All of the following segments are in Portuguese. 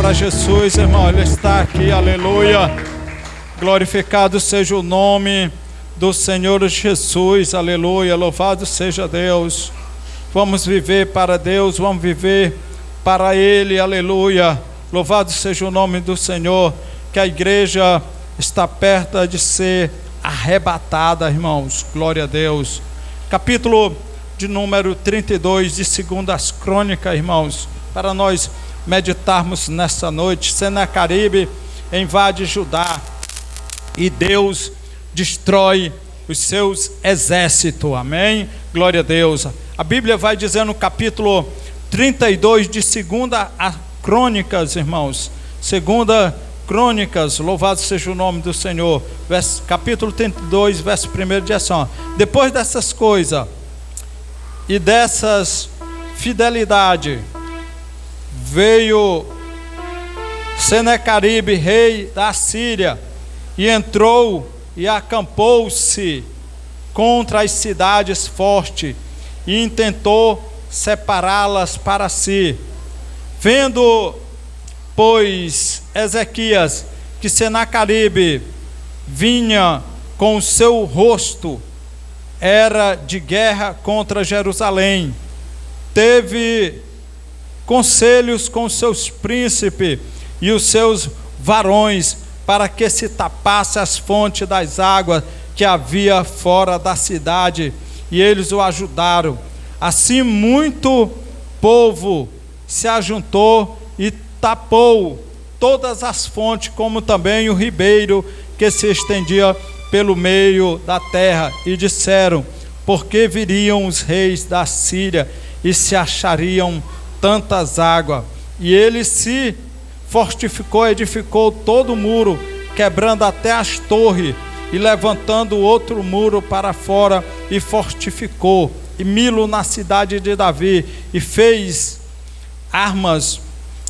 para Jesus, irmão, Ele está aqui, aleluia. Glorificado seja o nome do Senhor Jesus, aleluia. Louvado seja Deus. Vamos viver para Deus, vamos viver para Ele, aleluia. Louvado seja o nome do Senhor. Que a igreja está perto de ser arrebatada, irmãos, glória a Deus. Capítulo de número 32 de 2 Crônicas, irmãos, para nós meditarmos nessa noite. Senaqueribe invade Judá e Deus destrói os seus exércitos, amém? Glória a Deus. A Bíblia vai dizer no capítulo 32 de 2 Crônicas, irmãos, 2 Crônicas, louvado seja o nome do Senhor, capítulo 32, verso 1, diz assim: depois dessas coisas e dessas fidelidade, veio Senaqueribe, rei da Síria, e entrou e acampou-se contra as cidades fortes e intentou separá-las para si. Vendo, pois, Ezequias que Senaqueribe vinha com o seu rosto, era de guerra contra Jerusalém, teve conselhos com seus príncipes e os seus varões para que se tapasse as fontes das águas que havia fora da cidade, e eles o ajudaram. Assim muito povo se ajuntou e tapou todas as fontes, como também o ribeiro que se estendia pelo meio da terra, e disseram: porque viriam os reis da Síria e se achariam tantas águas? E ele se fortificou, edificou todo o muro, quebrando até as torres, e levantando outro muro para fora, e fortificou, e Milo na cidade de Davi, e fez armas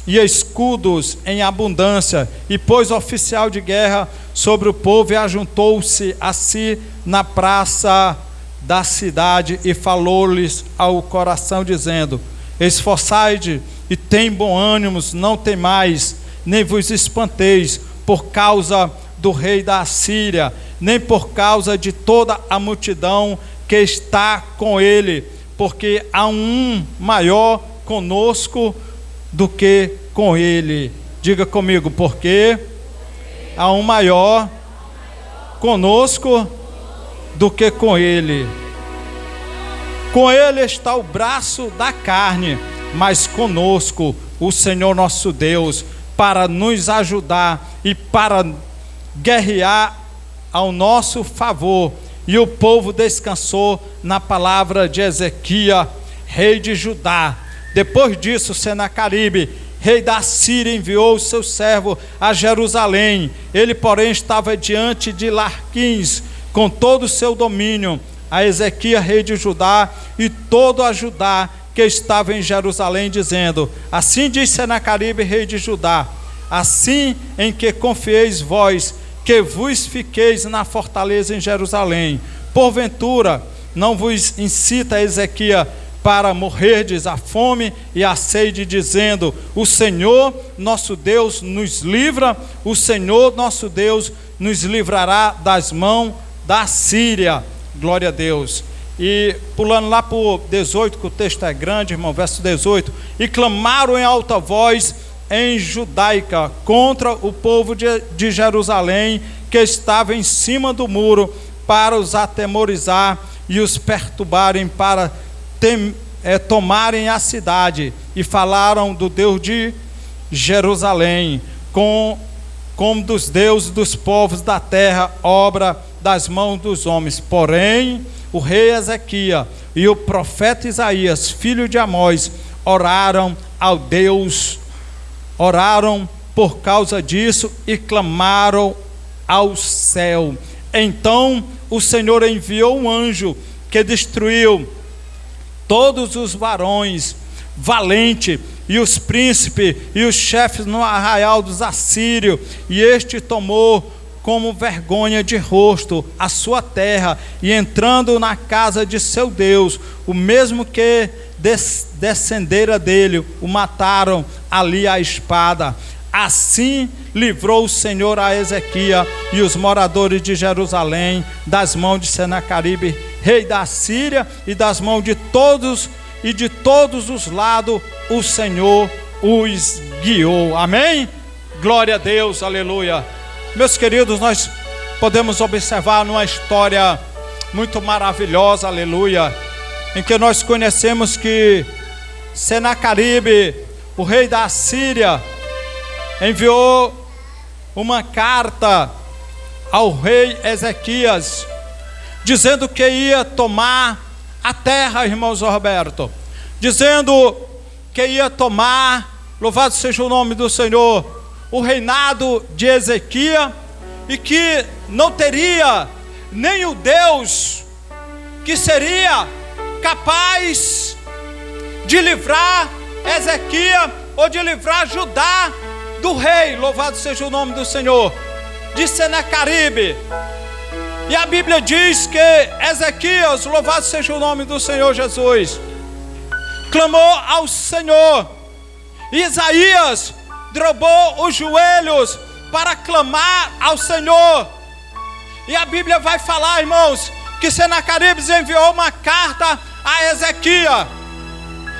e escudos em abundância, e pôs oficial de guerra sobre o povo, e ajuntou-se a si na praça da cidade, e falou-lhes ao coração, dizendo: esforçai-vos e tem bom ânimo, não temais, nem vos espanteis por causa do rei da Síria, nem por causa de toda a multidão que está com ele, porque há um maior conosco do que com ele. Diga comigo: porque há um maior conosco do que com ele. Com ele está o braço da carne, mas conosco o Senhor nosso Deus, para nos ajudar e para guerrear ao nosso favor. E o povo descansou na palavra de Ezequias, rei de Judá. Depois disso, Senaqueribe, rei da Síria, enviou o seu servo a Jerusalém. Ele, porém, estava diante de Larquins, com todo o seu domínio, a Ezequias, rei de Judá, e todo a Judá que estava em Jerusalém, dizendo: assim diz Senaqueribe, rei de Judá, assim em que confieis vós, que vos fiqueis na fortaleza em Jerusalém, porventura não vos incita Ezequias para morrerdes a fome e a sede, dizendo: o Senhor nosso Deus nos livra, o Senhor nosso Deus nos livrará das mãos da Síria. Glória a Deus. E pulando lá para o 18, que o texto é grande, irmão, verso 18: e clamaram em alta voz em judaica contra o povo de Jerusalém, que estava em cima do muro, para os atemorizar e os perturbarem, para tomarem a cidade, e falaram do Deus de Jerusalém, como dos deuses dos povos da terra, obra das mãos dos homens. Porém, o rei Ezequias e o profeta Isaías, filho de Amós, oraram ao Deus, oraram por causa disso e clamaram ao céu. Então o Senhor enviou um anjo que destruiu todos os varões valentes e os príncipes e os chefes no arraial dos assírios, e este tomou como vergonha de rosto a sua terra, e entrando na casa de seu Deus, o mesmo que descendera dele, o mataram ali à espada. Assim livrou o Senhor a Ezequias e os moradores de Jerusalém das mãos de Senaqueribe, rei da Síria, e das mãos de todos os lados o Senhor os guiou. Amém? Glória a Deus, aleluia. Meus queridos, nós podemos observar numa história muito maravilhosa, aleluia, em que nós conhecemos que Senaqueribe, o rei da Síria, enviou uma carta ao rei Ezequias, dizendo que ia tomar a terra, irmãos Roberto, dizendo que ia tomar, louvado seja o nome do Senhor, o reinado de Ezequias, e que não teria nem o Deus que seria capaz de livrar Ezequias ou de livrar Judá do rei, louvado seja o nome do Senhor, de Senaqueribe. E a Bíblia diz que Ezequias, louvado seja o nome do Senhor Jesus, clamou ao Senhor. Isaías dobrou os joelhos para clamar ao Senhor. E a Bíblia vai falar, irmãos, que Senaqueribe enviou uma carta a Ezequias.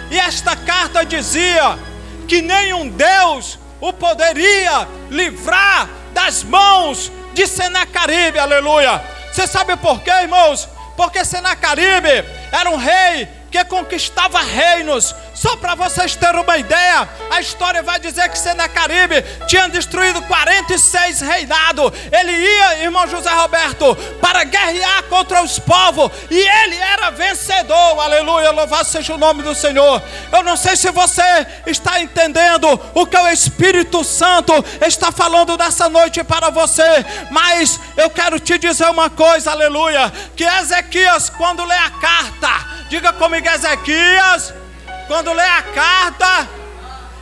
E esta carta dizia que nenhum Deus o poderia livrar das mãos de Senaqueribe, aleluia. Você sabe por quê, irmãos? Porque Senaqueribe era um rei que conquistava reinos. Só para vocês terem uma ideia, a história vai dizer que Senaqueribe tinha destruído 46 reinados. Ele ia, irmão José Roberto, para guerrear contra os povos, e ele era vencedor, aleluia, louvado seja o nome do Senhor. Eu não sei se você está entendendo o que o Espírito Santo está falando nessa noite para você, mas eu quero te dizer uma coisa, aleluia, que Ezequias, quando lê a carta, diga comigo, Ezequias, quando lê a carta,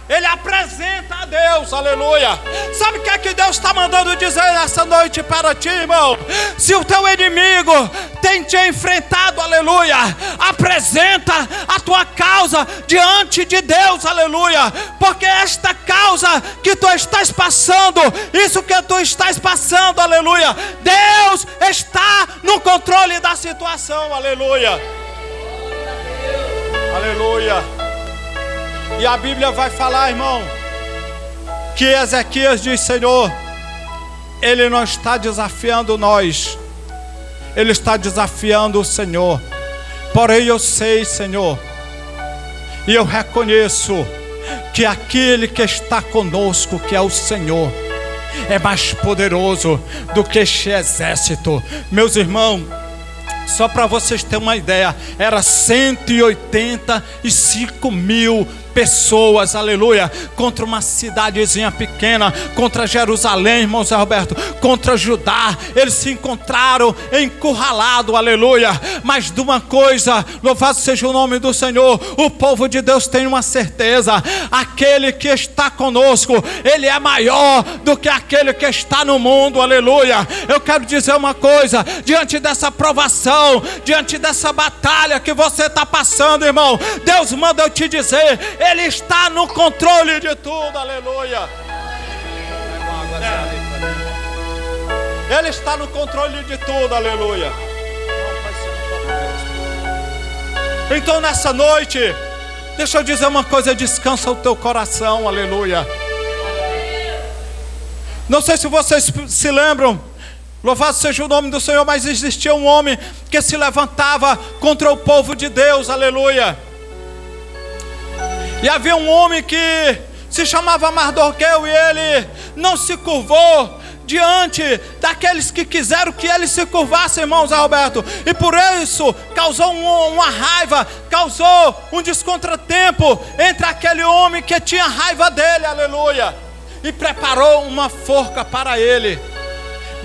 ele apresenta a Deus, aleluia. Sabe o que é que Deus está mandando dizer nessa noite para ti, irmão? Se o teu inimigo tem te enfrentado, aleluia, apresenta a tua causa diante de Deus, aleluia, porque esta causa que tu estás passando, isso que tu estás passando, aleluia, Deus está no controle da situação, aleluia. Aleluia. E a Bíblia vai falar, irmão, que Ezequias diz: Senhor, Ele não está desafiando nós, Ele está desafiando o Senhor. Porém eu sei, Senhor, e eu reconheço que aquele que está conosco, que é o Senhor, é mais poderoso do que este exército. Meus irmãos, só para vocês terem uma ideia, era 185 mil pessoas, aleluia, contra uma cidadezinha pequena, contra Jerusalém, irmão Zé Roberto, contra Judá. Eles se encontraram encurralados, aleluia. Mas de uma coisa, louvado seja o nome do Senhor, o povo de Deus tem uma certeza: aquele que está conosco, Ele é maior do que aquele que está no mundo, aleluia. Eu quero dizer uma coisa, diante dessa provação, diante dessa batalha que você está passando, irmão, Deus manda eu te dizer: Ele está no controle de tudo, aleluia. Ele está no controle de tudo, aleluia. Então nessa noite, deixa eu dizer uma coisa: descansa o teu coração, aleluia. Não sei se vocês se lembram, louvado seja o nome do Senhor, mas existia um homem que se levantava contra o povo de Deus, aleluia. E havia um homem que se chamava Mardoqueu, e ele não se curvou diante daqueles que quiseram que ele se curvasse, irmãos Alberto, e por isso causou uma raiva, causou um descontratempo entre aquele homem que tinha raiva dele, aleluia, e preparou uma forca para ele.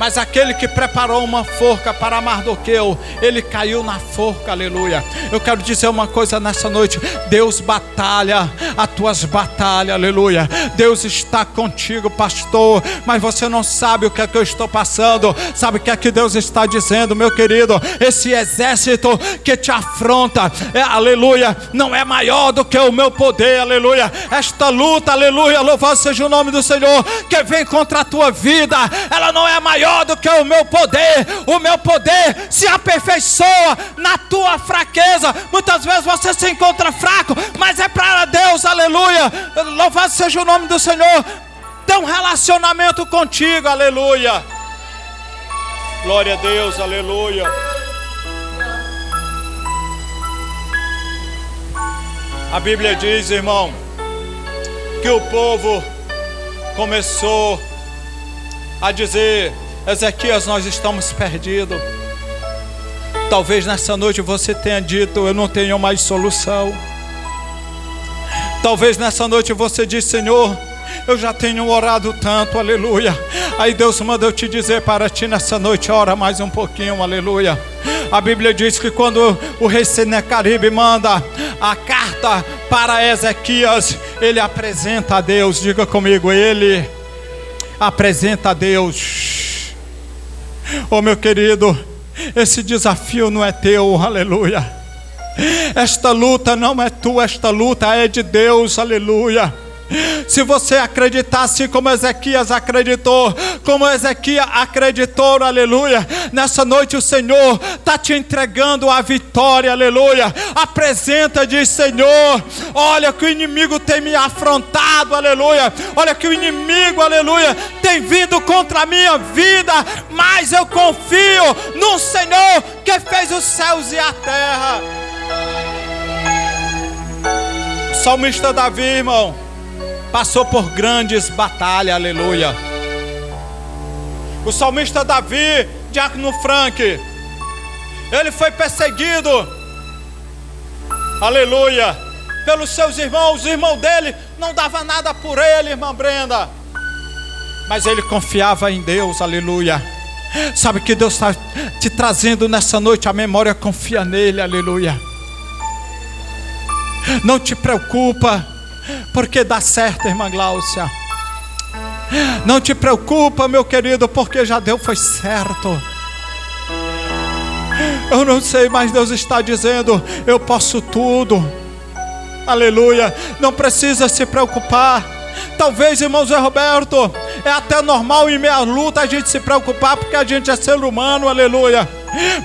Mas aquele que preparou uma forca para Mardoqueu, ele caiu na forca, aleluia. Eu quero dizer uma coisa nessa noite: Deus batalha as tuas batalhas, aleluia. Deus está contigo, pastor, mas você não sabe o que é que eu estou passando. Sabe o que é que Deus está dizendo, meu querido? Esse exército que te afronta, aleluia, não é maior do que o meu poder, aleluia. Esta luta, aleluia, louvado seja o nome do Senhor, que vem contra a tua vida, ela não é maior do que o meu poder. O meu poder se aperfeiçoa na tua fraqueza. Muitas vezes você se encontra fraco, mas é para Deus, aleluia, louvado seja o nome do Senhor, ter um relacionamento contigo, aleluia. Glória a Deus, aleluia. A Bíblia diz, irmão, que o povo começou a dizer: Ezequias, nós estamos perdidos. Talvez nessa noite você tenha dito: eu não tenho mais solução. Talvez nessa noite você disse: Senhor, eu já tenho orado tanto, aleluia. Aí Deus manda eu te dizer para ti nessa noite: ora mais um pouquinho, aleluia. A Bíblia diz que quando o rei Senaqueribe manda a carta para Ezequias, ele apresenta a Deus. Diga comigo, ele apresenta a Deus. Oh, meu querido, esse desafio não é teu, aleluia. Esta luta não é tua, esta luta é de Deus, aleluia. Se você acreditar assim como Ezequias acreditou, aleluia, nessa noite o Senhor está te entregando a vitória, aleluia. Apresenta, diz: Senhor, olha que o inimigo tem me afrontado, aleluia. Olha que o inimigo, aleluia, tem vindo contra a minha vida, mas eu confio no Senhor que fez os céus e a terra. O salmista Davi, irmão, passou por grandes batalhas, aleluia. O salmista Davi, Diácono Frank, ele foi perseguido, aleluia, pelos seus irmãos. Os irmãos dele não davam nada por ele, irmã Brenda, mas ele confiava em Deus, aleluia. Sabe que Deus está te trazendo nessa noite a memória? Confia nele, aleluia. Não te preocupa, porque dá certo, irmã Gláucia. Não te preocupa, meu querido, porque já deu, foi certo. Eu não sei, mas Deus está dizendo: eu posso tudo, aleluia. Não precisa se preocupar. Talvez, irmão Zé Roberto, é até normal em meia luta a gente se preocupar, porque a gente é ser humano, aleluia.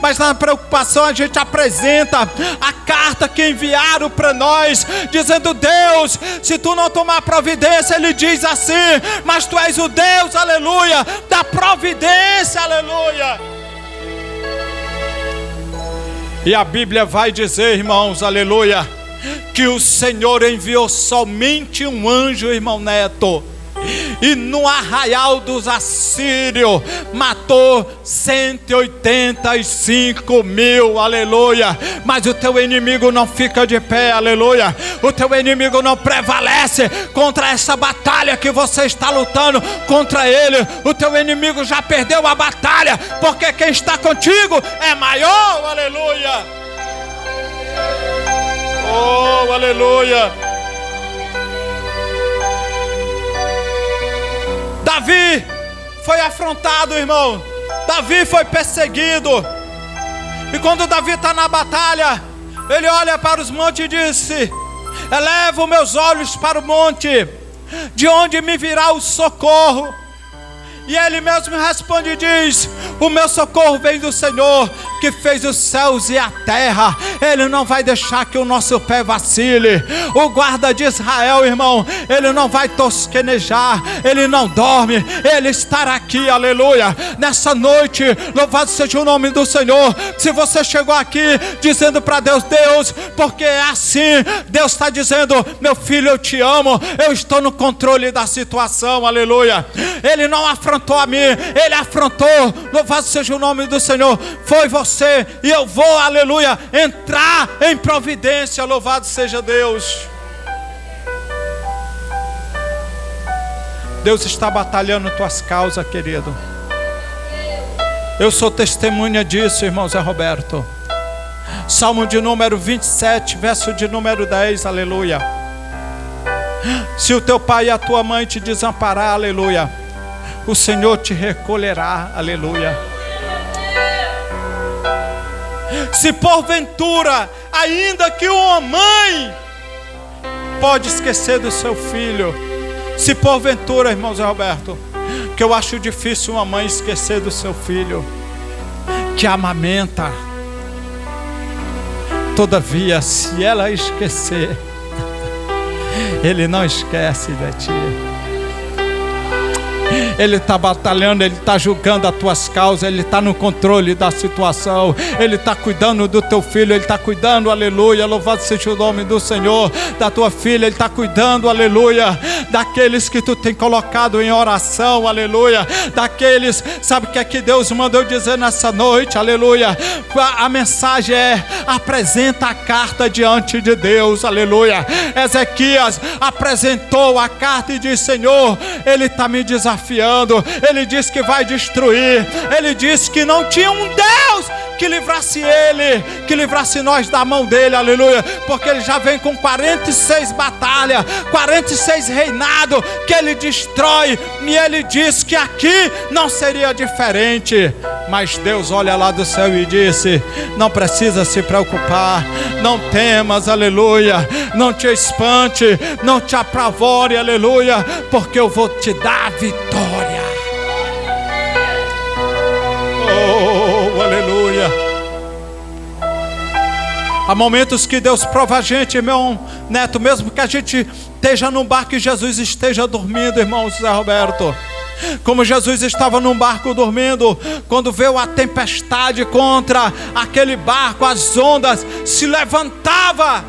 Mas na preocupação a gente apresenta a carta que enviaram para nós, dizendo: Deus, se tu não tomar providência, ele diz assim, mas tu és o Deus, aleluia, da providência, aleluia. E a Bíblia vai dizer, irmãos, aleluia, que o Senhor enviou somente um anjo, irmão Neto, e no arraial dos assírios matou 185.000, aleluia. Mas o teu inimigo não fica de pé, aleluia. O teu inimigo não prevalece contra essa batalha que você está lutando contra ele. O teu inimigo já perdeu a batalha, porque quem está contigo é maior, aleluia. Oh, aleluia. Davi foi afrontado, irmão. Davi foi perseguido. E quando Davi está na batalha, ele olha para os montes e disse: elevo meus olhos para o monte, de onde me virá o socorro? E ele mesmo responde e diz: o meu socorro vem do Senhor, que fez os céus e a terra. Ele não vai deixar que o nosso pé vacile. O guarda de Israel, irmão, ele não vai tosquenejar, ele não dorme, ele estará aqui, aleluia. Nessa noite, louvado seja o nome do Senhor. Se você chegou aqui dizendo para Deus: Deus, porque é assim, Deus está dizendo: meu filho, eu te amo, eu estou no controle da situação, aleluia. Ele não afrontou a mim, ele afrontou, louvado seja o nome do Senhor, foi você, e eu vou, aleluia, entrar em providência, louvado seja Deus. Deus está batalhando tuas causas, querido. Eu sou testemunha disso, irmão Zé Roberto. Salmo de número 27, verso de número 10, aleluia. Se o teu pai e a tua mãe te desamparar, aleluia, o Senhor te recolherá, aleluia. Se porventura, ainda que uma mãe pode esquecer do seu filho, se porventura, irmão Zé Roberto, que eu acho difícil uma mãe esquecer do seu filho, que amamenta. Todavia, se ela esquecer, Ele não esquece de ti. Ele está batalhando, Ele está julgando as tuas causas, Ele está no controle da situação, Ele está cuidando do teu filho, Ele está cuidando, aleluia, louvado seja o nome do Senhor, da tua filha, Ele está cuidando, aleluia, daqueles que tu tem colocado em oração, aleluia, daqueles, sabe o que é que Deus mandou dizer nessa noite, aleluia, a mensagem é: apresenta a carta diante de Deus, aleluia. Ezequias apresentou a carta e disse: Senhor, Ele está me desafiando, Ele disse que vai destruir, Ele disse que não tinha um Deus que livrasse Ele, que livrasse nós da mão dEle, aleluia, porque Ele já vem com 46 batalhas, 46 reinados, que Ele destrói, e Ele disse que aqui não seria diferente. Mas Deus olha lá do céu e disse: não precisa se preocupar, não temas, aleluia, não te espante, não te apavore, aleluia, porque eu vou te dar a vitória. Oh, aleluia. Há momentos que Deus prova a gente, irmão Neto, mesmo que a gente esteja num barco e Jesus esteja dormindo, irmão Zé Roberto, como Jesus estava num barco dormindo, quando veio a tempestade contra aquele barco, as ondas se levantavam,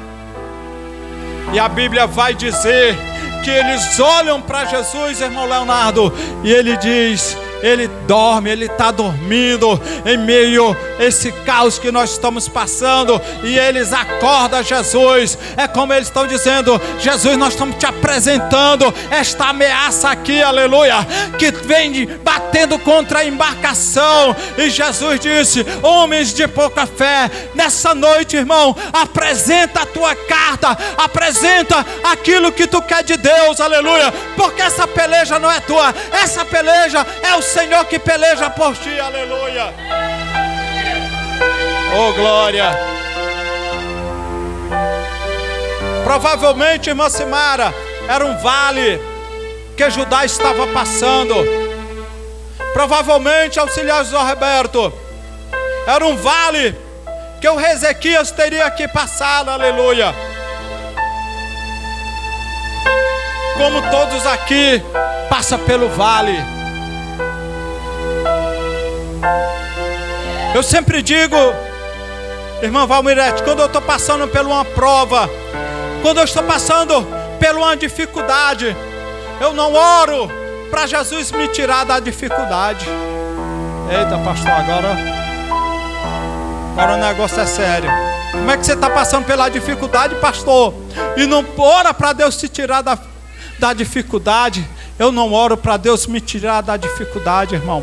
e a Bíblia vai dizer que eles olham para Jesus, irmão Leonardo, e ele diz: Ele dorme, Ele está dormindo em meio a esse caos que nós estamos passando, e eles acordam Jesus. É como eles estão dizendo: Jesus, nós estamos te apresentando esta ameaça aqui, aleluia, que vem batendo contra a embarcação. E Jesus disse: homens de pouca fé, nessa noite, irmão, apresenta a tua carta, apresenta aquilo que tu quer de Deus, aleluia, porque essa peleja não é tua, essa peleja é o Senhor que peleja por ti, aleluia. Oh, glória. Provavelmente, irmã Simara, era um vale que Judá estava passando. Provavelmente, auxiliar José Roberto, era um vale que o Ezequias teria que passar, aleluia. Como todos aqui passam pelo vale. Eu sempre digo, irmã Valmirete, quando eu estou passando por uma prova, quando eu estou passando por uma dificuldade, eu não oro para Jesus me tirar da dificuldade. Eita, pastor, agora o negócio é sério. Como é que você está passando pela dificuldade, pastor, e não ora para Deus te tirar da dificuldade? Eu não oro para Deus me tirar da dificuldade, irmão.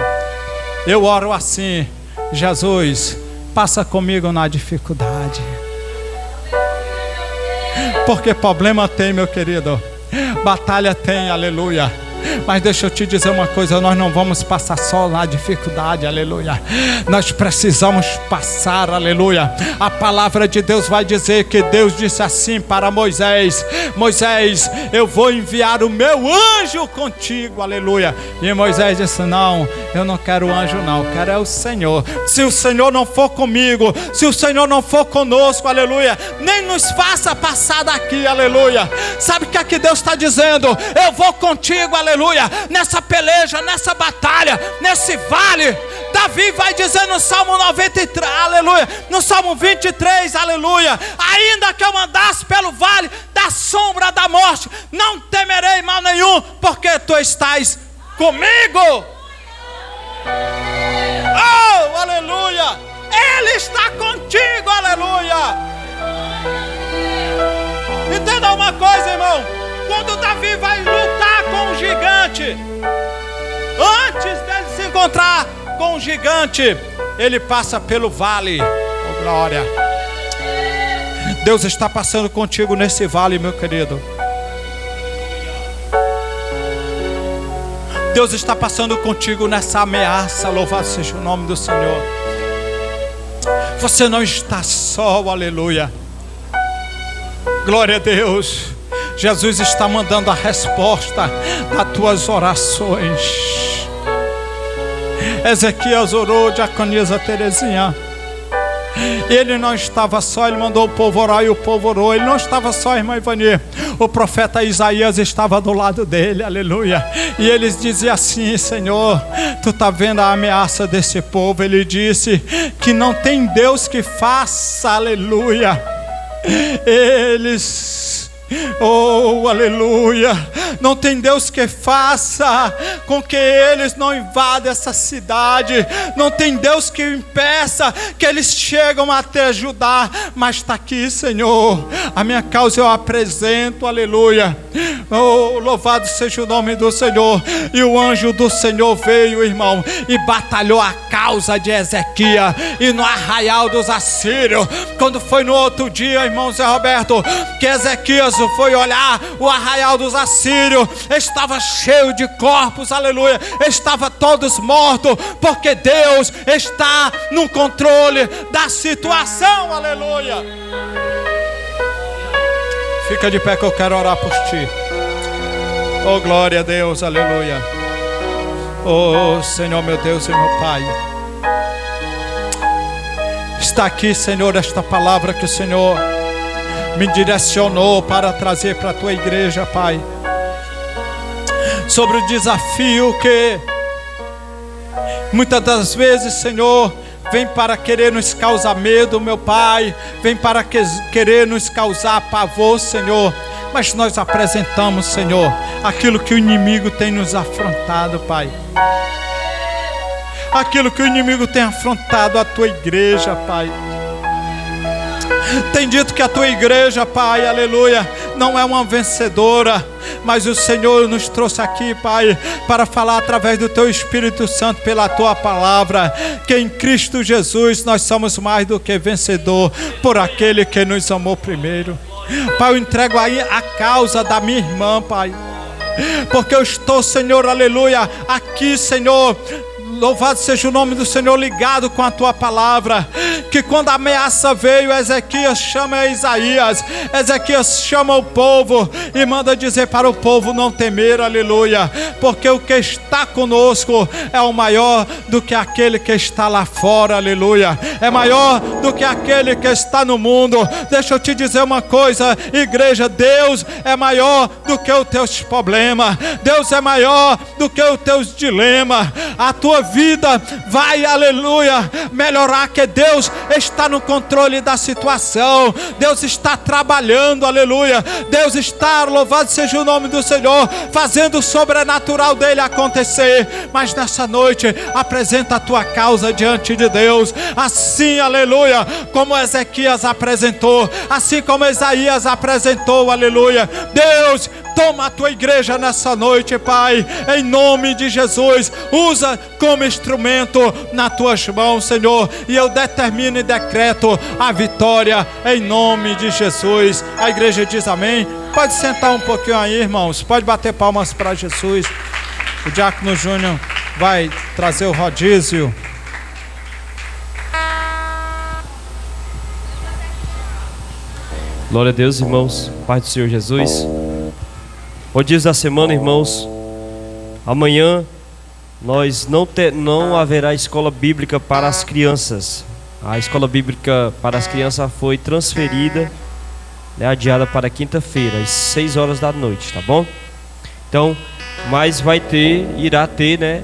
Eu oro assim: Jesus, passa comigo na dificuldade. Porque problema tem, meu querido, batalha tem, aleluia. Mas deixa eu te dizer uma coisa: nós não vamos passar só na dificuldade, aleluia. Nós precisamos passar, aleluia. A palavra de Deus vai dizer que Deus disse assim para Moisés: Moisés, eu vou enviar o meu anjo contigo, aleluia. E Moisés disse: não, eu não quero anjo não, eu quero é o Senhor. Se o Senhor não for comigo, se o Senhor não for conosco, aleluia, nem nos faça passar daqui, aleluia. Sabe o que é que Deus está dizendo? Eu vou contigo, aleluia, nessa peleja, nessa batalha, nesse vale. Davi vai dizer no Salmo 93, aleluia, no Salmo 23, aleluia: ainda que eu andasse pelo vale da sombra da morte, não temerei mal nenhum, porque tu estás comigo. Oh, aleluia, Ele está contigo, aleluia. Entenda uma coisa, irmão: quando Davi vai lutar com o gigante, antes dele se encontrar com o gigante, ele passa pelo vale. Oh, glória! Deus está passando contigo nesse vale, meu querido. Deus está passando contigo nessa ameaça. Louvado seja o nome do Senhor. Você não está só, aleluia. Glória a Deus. Jesus está mandando a resposta das tuas orações. Ezequias orou, diaconisa Terezinha. Ele não estava só, ele mandou o povo orar e o povo orou. Ele não estava só, irmã Ivani. O profeta Isaías estava do lado dele, aleluia. E eles diziam assim: Senhor, tu está vendo a ameaça desse povo? Ele disse que não tem Deus que faça, aleluia. Oh, aleluia. Não tem Deus que faça com que eles não invadam essa cidade. Não tem Deus que impeça que eles chegam até Judá. Mas está aqui, Senhor, a minha causa eu apresento, aleluia. Oh, louvado seja o nome do Senhor. E o anjo do Senhor veio, irmão, e batalhou a causa de Ezequias. E no arraial dos assírios, quando foi no outro dia, irmão Zé Roberto, que Ezequias foi olhar, o arraial dos assírios estava cheio de corpos, aleluia. Estava todos mortos, porque Deus está no controle da situação, aleluia. Fica de pé que eu quero orar por ti. Oh, glória a Deus, aleluia. Oh, Senhor, meu Deus e meu Pai, está aqui, Senhor, esta palavra que o Senhor me direcionou para trazer para a tua igreja, Pai, sobre o desafio que muitas das vezes, Senhor, vem para querer nos causar medo, meu Pai, vem para querer nos causar pavor, Senhor. Mas nós apresentamos, Senhor, aquilo que o inimigo tem nos afrontado, Pai. Aquilo que o inimigo tem afrontado a tua igreja, Pai. Tem dito que a tua igreja, Pai, aleluia, não é uma vencedora. Mas o Senhor nos trouxe aqui, Pai, para falar através do teu Espírito Santo, pela tua palavra, que em Cristo Jesus nós somos mais do que vencedor, por aquele que nos amou primeiro. Pai, eu entrego aí a causa da minha irmã, Pai, porque eu estou, Senhor, aleluia, aqui, Senhor, louvado seja o nome do Senhor, ligado com a tua palavra. Que quando a ameaça veio, Ezequias chama Isaías, Ezequias chama o povo e manda dizer para o povo não temer, aleluia, porque o que está conosco é o maior do que aquele que está lá fora, aleluia, é maior do que aquele que está no mundo. Deixa eu te dizer uma coisa, igreja, Deus é maior do que os teus problemas, Deus é maior do que os teus dilemas. A tua vida vai, aleluia, melhorar, que Deus está no controle da situação. Deus está trabalhando, aleluia. Deus está, louvado seja o nome do Senhor, fazendo o sobrenatural dele acontecer. Mas nessa noite, apresenta a tua causa diante de Deus, assim, aleluia, como Ezequias apresentou, assim como Isaías apresentou, aleluia. Deus, toma a tua igreja nessa noite, Pai, em nome de Jesus. Usa como instrumento nas tuas mãos, Senhor, e eu determino e decreto a vitória em nome de Jesus. A igreja diz amém. Pode sentar um pouquinho aí, irmãos, pode bater palmas para Jesus. O diácono Júnior vai trazer o rodízio. Glória a Deus, irmãos, Pai do Senhor Jesus. Rodízio da semana, irmãos. Amanhã nós não haverá escola bíblica para as crianças. A escola bíblica para as crianças foi transferida, adiada para quinta-feira, às 6 horas da noite, tá bom? Então, mas irá ter,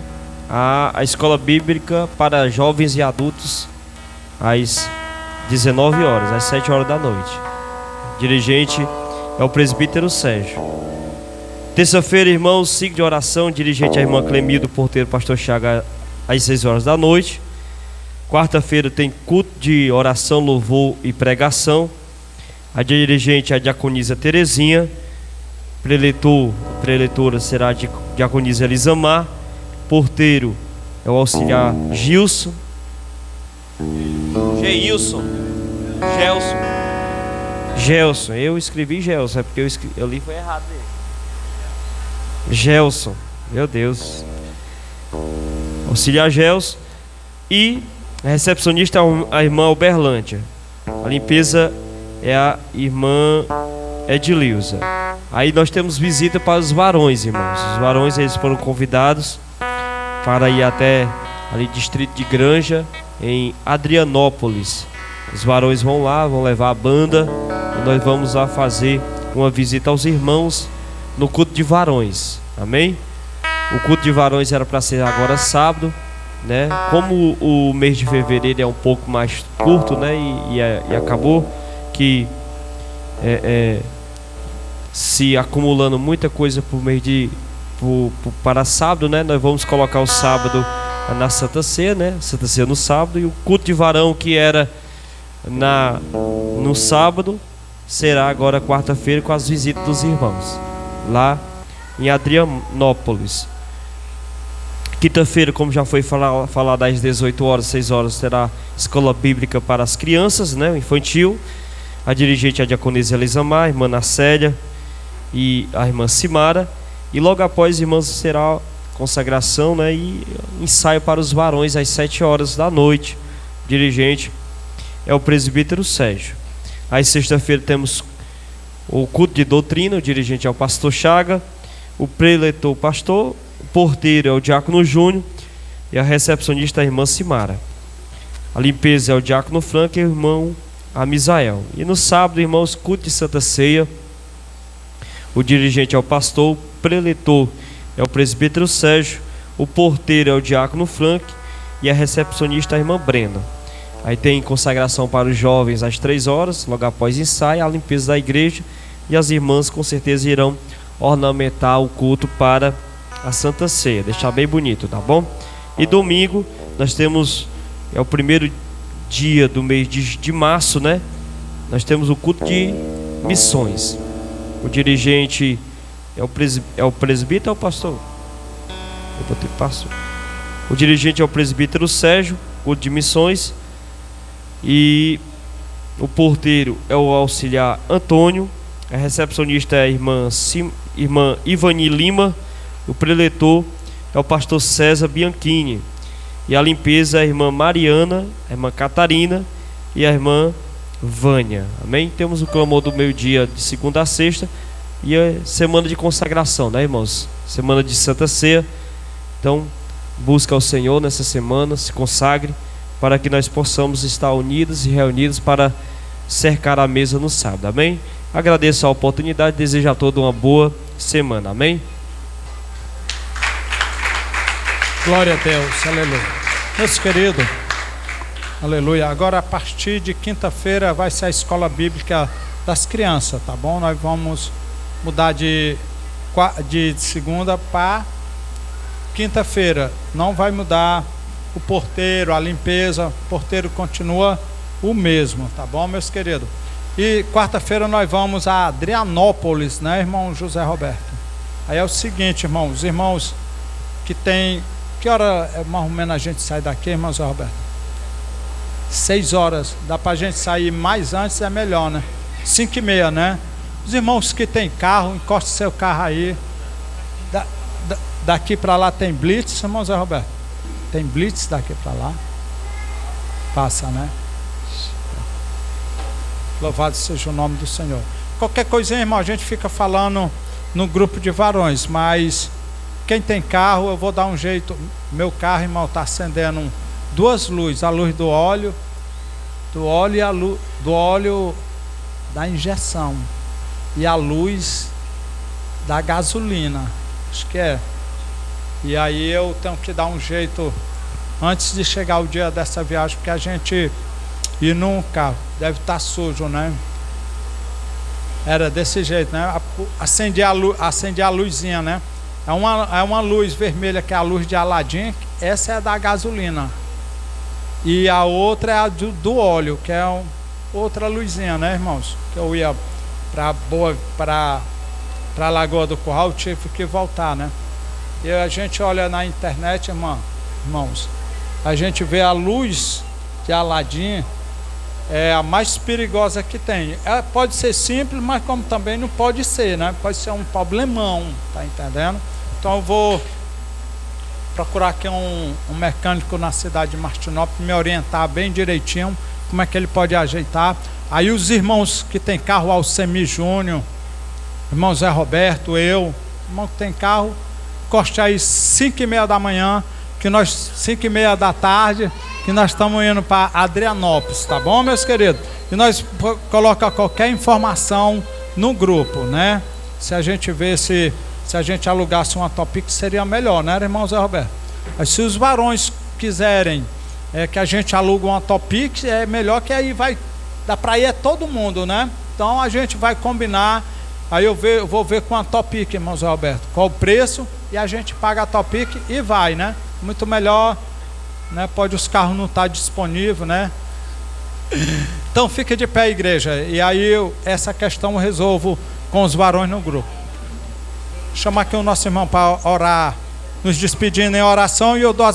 a escola bíblica para jovens e adultos às 19 horas, às 7 horas da noite. Dirigente é o presbítero Sérgio. Terça-feira, irmãos, ciclo de oração, dirigente a irmã Clemildo, porteiro pastor Chaga, às 6 horas da noite. Quarta-feira tem culto de oração, louvor e pregação. A dirigente é a diaconisa Terezinha. Preletora será a diaconisa Elisamar. Porteiro é é o auxiliar Gilson. Gelson, eu escrevi Gelson, é porque eu li foi errado mesmo. Gelson, meu Deus. Auxiliar Gelson. E a recepcionista é a irmã Uberlândia. A limpeza é a irmã Edileuza. Aí nós temos visita para os varões, irmãos. Os varões, eles foram convidados para ir até ali distrito de Granja, em Adrianópolis. Os varões vão lá, vão levar a banda e nós vamos lá fazer uma visita aos irmãos no culto de varões. Amém? O culto de varões era para ser agora sábado, né? Como o mês de fevereiro é um pouco mais curto, né? E acabou que se acumulando muita coisa por mês para sábado, né? Nós vamos colocar o sábado na Santa Ceia, né? Santa Ceia no sábado, e o culto de varão que era no sábado será agora quarta-feira com as visitas dos irmãos lá em Adrianópolis. Quinta-feira, como já foi falado, às 18 horas, 6 horas, terá escola bíblica para as crianças, né? Infantil. A dirigente é a diaconisa Elisamar, a irmã Nacélia e a irmã Simara. E logo após, irmãos, será consagração, né? E ensaio para os varões às 7 horas da noite. O dirigente é o presbítero Sérgio. Aí sexta-feira temos o culto de doutrina, o dirigente é o pastor Chaga, o preletor o pastor, o porteiro é o diácono Júnior e a recepcionista é a irmã Simara. A limpeza é o diácono Franco e o irmão Amisael. E no sábado, irmãos, culto de Santa Ceia, o dirigente é o pastor, o preletor é o presbítero Sérgio, o porteiro é o diácono Frank e a recepcionista é a irmã Brenda. Aí tem consagração para os jovens às 3 horas, logo após ensaio, a limpeza da igreja, e as irmãs com certeza irão ornamentar o culto para a Santa Ceia, deixar bem bonito, tá bom? E domingo nós temos, é o primeiro dia do mês de março, né? Nós temos o culto de missões. O dirigente é o presbítero ou o pastor? Eu botei pastor. O dirigente é o presbítero Sérgio, culto de missões. E o porteiro é o auxiliar Antônio. A recepcionista é a irmã Ivani Lima. O preletor é o pastor César Bianchini. E a limpeza é a irmã Mariana, a irmã Catarina e a irmã Vânia. Amém? Temos o clamor do meio-dia de segunda a sexta. E a semana de consagração, né, irmãos? Semana de Santa Ceia. Então, busca ao Senhor nessa semana, se consagre, para que nós possamos estar unidos e reunidos para cercar a mesa no sábado. Amém? Agradeço a oportunidade, desejo a todos uma boa semana. Amém? Glória a Deus, aleluia. Meus queridos, aleluia. Agora, a partir de quinta-feira vai ser a escola bíblica das crianças, tá bom? Nós vamos mudar de segunda para quinta-feira. Não vai mudar o porteiro, a limpeza, o porteiro continua o mesmo, tá bom, meus queridos? E quarta-feira nós vamos a Adrianópolis, né, irmão José Roberto? Aí é o seguinte, irmãos, os irmãos que tem... Que hora mais ou menos a gente sai daqui, irmão José Roberto? 6 horas. Dá pra gente sair mais antes, é melhor, né? 5h30, né? Os irmãos que tem carro, encosta seu carro aí. Daqui para lá tem blitz, irmão José Roberto? Tem blitz daqui para lá? Passa, né? Louvado seja o nome do Senhor. Qualquer coisinha, irmão, a gente fica falando no grupo de varões, mas quem tem carro, eu vou dar um jeito. Meu carro, irmão, está acendendo 2 luzes, a luz do óleo e a luz do óleo da injeção e a luz da gasolina, acho que é. E aí eu tenho que dar um jeito antes de chegar o dia dessa viagem, porque a gente ir num carro deve estar sujo, né? Era desse jeito, né? Acender a luzinha, né? É uma luz vermelha, que é a luz de Aladim. Essa é da gasolina. E a outra é a do óleo, que é outra luzinha, né, irmãos? Que eu ia para Lagoa do Curral, tive que voltar, né? E a gente olha na internet, irmão, irmãos, a gente vê a luz de Aladim, é a mais perigosa que tem. Ela pode ser simples, mas como também não pode ser, né? Pode ser um problemão, tá entendendo? Então eu vou procurar aqui um mecânico na cidade de Martinópolis, me orientar bem direitinho como é que ele pode ajeitar. Aí os irmãos que tem carro, Alcemi Júnior, irmão Zé Roberto, eu, irmão que tem carro, encoste aí 5h30 da manhã, que nós 5h30 da tarde, que nós estamos indo para Adrianópolis, tá bom, meus queridos? E nós coloca qualquer informação no grupo, né? Se a gente vê se a gente alugasse uma Topic seria melhor, né, irmão Zé Roberto? Mas se os varões quiserem que a gente alugue uma Topic, é melhor, que aí vai dar para ir todo mundo, né? Então a gente vai combinar. Aí eu vou ver com a Topic, irmão Zé Roberto, qual o preço, e a gente paga a Topic e vai, né? Muito melhor, né? Pode os carros não estar disponíveis, né? Então fique de pé, igreja. E aí essa questão eu resolvo com os varões no grupo. Chamar aqui o nosso irmão para orar, nos despedindo em oração, e eu dou as